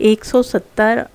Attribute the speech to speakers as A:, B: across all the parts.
A: 170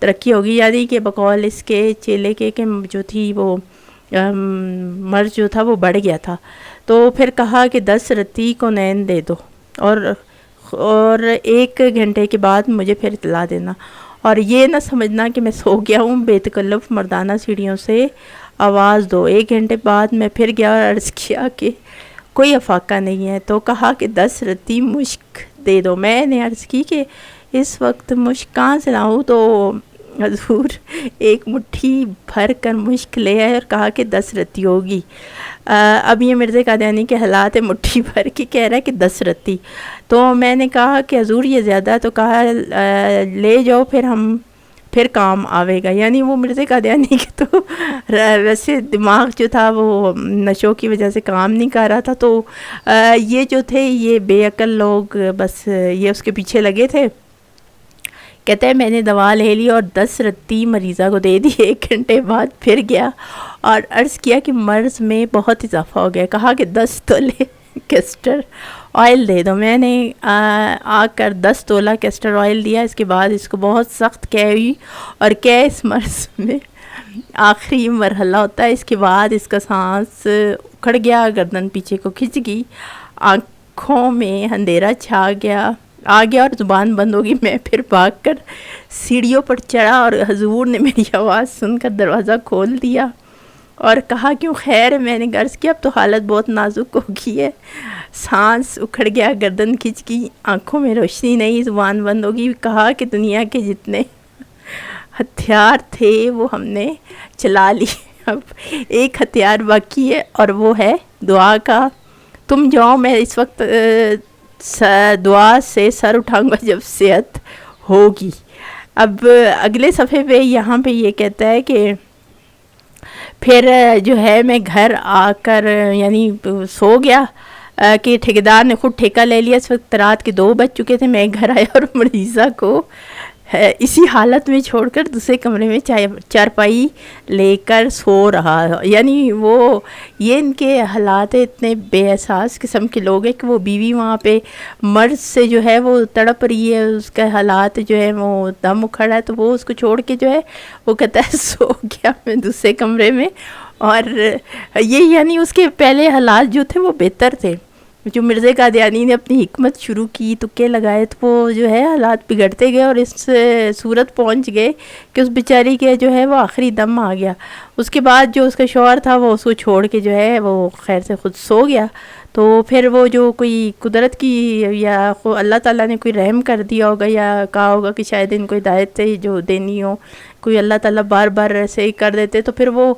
A: ترقی ہوگی، یعنی کہ بقول اس کے چیلے کے کہ جو تھی وہ مرض جو تھا وہ بڑھ گیا تھا. تو پھر کہا کہ 10 رتی کو نین دے دو اور 1 گھنٹے کے بعد مجھے پھر اطلاع دینا، اور یہ نہ سمجھنا کہ میں سو گیا ہوں، بے تکلف مردانہ سیڑھیوں سے آواز دو. 1 گھنٹے بعد میں پھر گیا اور عرض کیا کہ کوئی افاقہ نہیں ہے. تو کہا کہ 10 رتی مشک دے دو. میں نے عرض کی کہ اس وقت مشک کہاں سے لاؤں؟ تو حضور ایک مٹھی بھر کر مشک لے آئے اور کہا کہ 10 رتی ہوگی. اب یہ مرزا قادیانی کے حالات مٹھی بھر کے کہہ رہا ہے کہ 10 رتی. تو میں نے کہا کہ حضور یہ زیادہ، تو کہا لے جاؤ پھر کام آوے گا. یعنی وہ مرزا قادیانی کے تو ویسے دماغ جو تھا وہ نشوں کی وجہ سے کام نہیں کر رہا تھا. تو یہ جو تھے یہ بے عقل لوگ بس یہ اس کے پیچھے لگے تھے. کہتے ہیں میں نے دوا لے لی اور 10 رتی مریضہ کو دے دی. 1 گھنٹے بعد پھر گیا اور عرض کیا کہ مرض میں بہت اضافہ ہو گیا. کہا کہ 10 تولے کیسٹر آئل دے دو. میں نے آ کر 10 تولہ کیسٹر آئل دیا. اس کے بعد اس کو بہت سخت قے ہوئی اور قے اس مرض میں آخری مرحلہ ہوتا ہے. اس کے بعد اس کا سانس اکھڑ گیا، گردن پیچھے کو کھنچ گئی، آنکھوں میں اندھیرا آ گیا اور زبان بند ہوگی. میں پھر بھاگ کر سیڑھیوں پر چڑھا اور حضور نے میری آواز سن کر دروازہ کھول دیا اور کہا کیوں خیر ہے؟ میں نے عرض کیا اب تو حالت بہت نازک ہو گئی ہے، سانس اکھڑ گیا، گردن کھنچ گئی، آنکھوں میں روشنی نہیں، زبان بند ہوگی. کہا کہ دنیا کے جتنے ہتھیار تھے وہ ہم نے چلا لیے، اب ایک ہتھیار باقی ہے اور وہ ہے دعا کا. تم جاؤ، میں اس وقت دعا سے سر اٹھاؤں گا جب صحت ہوگی. اب اگلے صفحے پہ یہاں پہ یہ کہتا ہے کہ پھر جو ہے میں گھر آ کر یعنی سو گیا کہ ٹھیکیدار نے خود ٹھیکہ لے لیا. اس وقت رات کے 2 بج چکے تھے. میں گھر آیا اور مریضہ کو اسی حالت میں چھوڑ کر دوسرے کمرے میں چارپائی لے کر سو رہا. یعنی وہ یہ ان کے حالات اتنے بے احساس قسم کے لوگ ہیں کہ وہ بیوی وہاں پہ مرض سے جو ہے وہ تڑپ رہی ہے، اس کے حالات جو ہے وہ دم اکھڑا ہے، تو وہ اس کو چھوڑ کے جو ہے وہ کہتا ہے سو گیا میں دوسرے کمرے میں. اور یہ یعنی اس کے پہلے حالات جو تھے وہ بہتر تھے. جو مرزا قادیانی نے اپنی حکمت شروع کی، تکے لگائے، تو وہ جو ہے حالات بگڑتے گئے اور اس صورت پہنچ گئے کہ اس بیچاری کے جو ہے وہ آخری دم آ گیا. اس کے بعد جو اس کا شوہر تھا وہ اس کو چھوڑ کے جو ہے وہ خیر سے خود سو گیا. تو پھر وہ جو کوئی قدرت کی یا اللہ تعالیٰ نے کوئی رحم کر دیا ہوگا یا کہا ہوگا کہ شاید ان کو ہدایت جو دینی ہو، کوئی اللہ تعالیٰ بار بار ایسے ہی کر دیتے، تو پھر وہ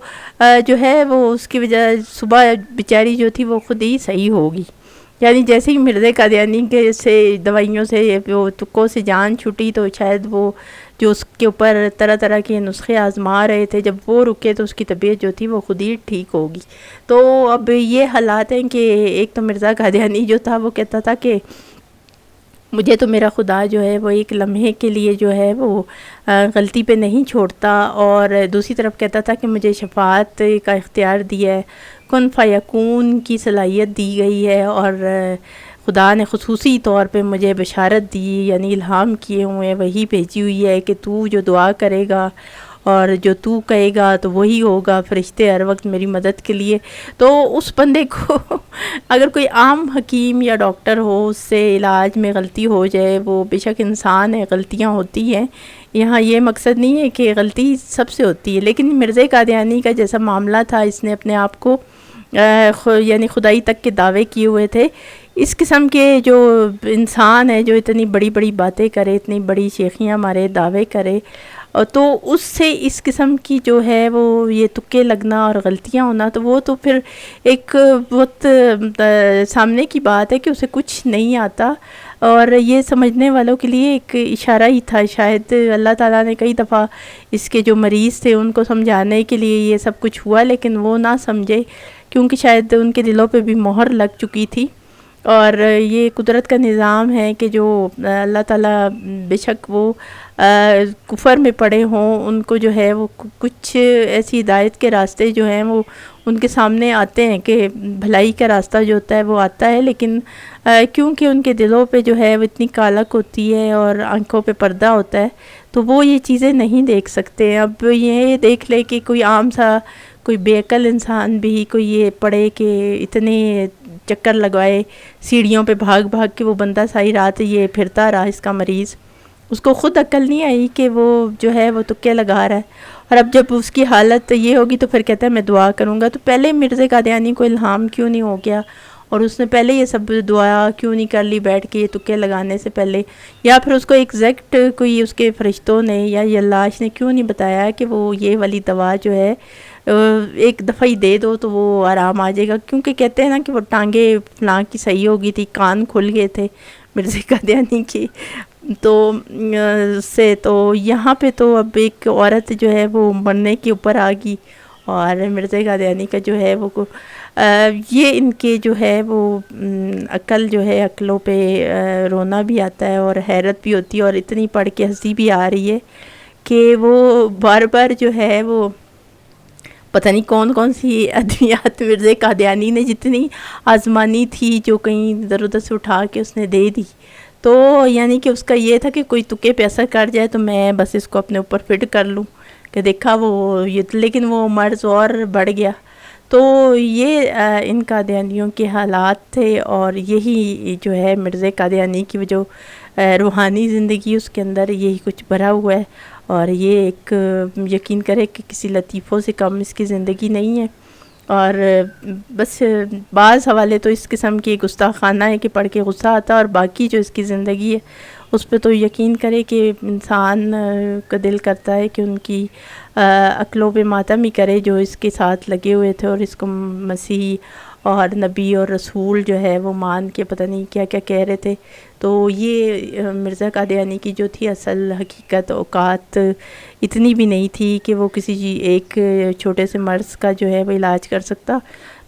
A: جو ہے وہ اس کی وجہ صبح بیچاری جو تھی وہ خود ہی صحیح ہوگی. یعنی جیسے ہی مرزا قادیانی کے سے دوائیوں سے وہ تکوں سے جان چھٹی، تو شاید وہ جو اس کے اوپر طرح طرح کے نسخے آزما رہے تھے، جب وہ رکے تو اس کی طبیعت جو تھی وہ خود ہی ٹھیک ہوگی. تو اب یہ حالات ہیں کہ ایک تو مرزا قادیانی جو تھا وہ کہتا تھا کہ مجھے تو میرا خدا جو ہے وہ ایک لمحے کے لیے جو ہے وہ غلطی پہ نہیں چھوڑتا، اور دوسری طرف کہتا تھا کہ مجھے شفاعت کا اختیار دیا ہے، کن فیکون کی صلاحیت دی گئی ہے، اور خدا نے خصوصی طور پہ مجھے بشارت دی، یعنی الہام کیے ہوئے وہی بھیجی ہوئی ہے کہ تو جو دعا کرے گا اور جو تو کہے گا تو وہی ہوگا، فرشتے ہر وقت میری مدد کے لیے. تو اس بندے کو اگر کوئی عام حکیم یا ڈاکٹر ہو، اس سے علاج میں غلطی ہو جائے، وہ بے شک انسان ہے، غلطیاں ہوتی ہیں. یہاں یہ مقصد نہیں ہے کہ غلطی سب سے ہوتی ہے، لیکن مرزا قادیانی کا جیسا معاملہ تھا، اس نے اپنے آپ کو یعنی خدائی تک کے دعوے کیے ہوئے تھے. اس قسم کے جو انسان ہے جو اتنی بڑی بڑی باتیں کرے، اتنی بڑی شیخیاں مارے، دعوے کرے، تو اس سے اس قسم کی جو ہے وہ یہ تکے لگنا اور غلطیاں ہونا، تو وہ تو پھر ایک بہت سامنے کی بات ہے کہ اسے کچھ نہیں آتا. اور یہ سمجھنے والوں کے لیے ایک اشارہ ہی تھا. شاید اللہ تعالیٰ نے کئی دفعہ اس کے جو مریض تھے ان کو سمجھانے کے لیے یہ سب کچھ ہوا، لیکن وہ نہ سمجھے، کیونکہ شاید ان کے دلوں پہ بھی مہر لگ چکی تھی. اور یہ قدرت کا نظام ہے کہ جو اللہ تعالیٰ بے شک وہ کفر میں پڑے ہوں، ان کو جو ہے وہ کچھ ایسی ہدایت کے راستے جو ہیں وہ ان کے سامنے آتے ہیں کہ بھلائی کا راستہ جو ہوتا ہے وہ آتا ہے، لیکن کیونکہ ان کے دلوں پہ جو ہے وہ اتنی کالک ہوتی ہے اور آنکھوں پہ پردہ ہوتا ہے، تو وہ یہ چیزیں نہیں دیکھ سکتے. اب یہ دیکھ لے کہ کوئی عام سا کوئی بے عقل انسان بھی کوئی یہ پڑھے کہ اتنے چکر لگوائے سیڑھیوں پہ بھاگ بھاگ کے وہ بندہ ساری رات یہ پھرتا رہا اس کا مریض. اس کو خود عقل نہیں آئی کہ وہ جو ہے وہ تکے لگا رہا ہے. اور اب جب اس کی حالت یہ ہوگی تو پھر کہتا ہے میں دعا کروں گا. تو پہلے مرزا قادیانی کو الہام کیوں نہیں ہو گیا اور اس نے پہلے یہ سب دعا کیوں نہیں کر لی بیٹھ کے یہ تکے لگانے سے پہلے؟ یا پھر اس کو ایگزیکٹ کوئی اس کے فرشتوں نے یا یہ اللہ نے کیوں نہیں بتایا کہ وہ یہ والی دوا جو ہے ایک دفعہ ہی دے دو تو وہ آرام آ جائے گا؟ کیونکہ کہتے ہیں نا کہ وہ ٹانگیں فلاں کی صحیح ہو گئی تھی، کان کھل گئے تھے مرزا قادیانی کی. تو سے تو یہاں پہ تو اب ایک عورت جو ہے وہ مرنے کے اوپر آ گئی اور مرزا قادیانی کا جو ہے وہ یہ ان کے جو ہے وہ عقل جو ہے عقلوں پہ رونا بھی آتا ہے اور حیرت بھی ہوتی ہے اور اتنی پڑھ کے ہنسی بھی آ رہی ہے کہ وہ بار بار جو ہے وہ پتہ نہیں کون کون سی ادویات مرزا قادیانی نے جتنی آزمانی تھی جو کہیں ادھر ادھر سے اٹھا کے اس نے دے دی. تو یعنی کہ اس کا یہ تھا کہ کوئی تکے پہ اثر کر جائے تو میں بس اس کو اپنے اوپر فٹ کر لوں کہ دیکھا وہ یہ، لیکن وہ مرض اور بڑھ گیا. تو یہ ان قادیانیوں کے حالات تھے اور یہی جو ہے مرزا قادیانی کی جو روحانی زندگی اس کے اندر یہی کچھ بھرا ہوا ہے. اور یہ ایک یقین کرے کہ کسی لطیفوں سے کم اس کی زندگی نہیں ہے. اور بس بعض حوالے تو اس قسم کی گستاخانہ ہے کہ پڑھ کے غصہ آتا ہے، اور باقی جو اس کی زندگی ہے اس پہ تو یقین کرے کہ انسان کا دل کرتا ہے کہ ان کی عقلوں پہ ماتم ہی کرے جو اس کے ساتھ لگے ہوئے تھے اور اس کو مسیح اور نبی اور رسول جو ہے وہ مان کے پتہ نہیں کیا کیا کہہ رہے تھے. تو یہ مرزا قادیانی کی جو تھی اصل حقیقت اوقات اتنی بھی نہیں تھی کہ وہ کسی ایک چھوٹے سے مرض کا جو ہے وہ علاج کر سکتا.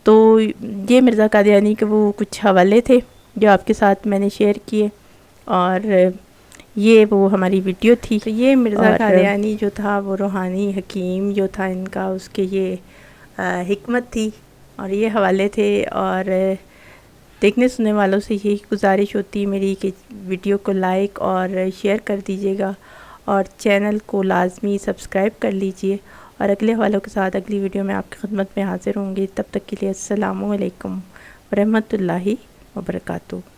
A: تو یہ مرزا قادیانی کے وہ کچھ حوالے تھے جو آپ کے ساتھ میں نے شیئر کیے، اور یہ وہ ہماری ویڈیو تھی. یہ مرزا قادیانی جو تھا وہ روحانی حکیم جو تھا ان کا، اس کے یہ حکمت تھی اور یہ حوالے تھے. اور دیکھنے سننے والوں سے یہی گزارش ہوتی میری کہ ویڈیو کو لائک اور شیئر کر دیجیے گا اور چینل کو لازمی سبسکرائب کر لیجئے. اور اگلے حوالوں کے ساتھ اگلی ویڈیو میں آپ کی خدمت میں حاضر ہوں گی. تب تک کے لیے السلام علیکم ورحمۃ اللہ وبرکاتہ.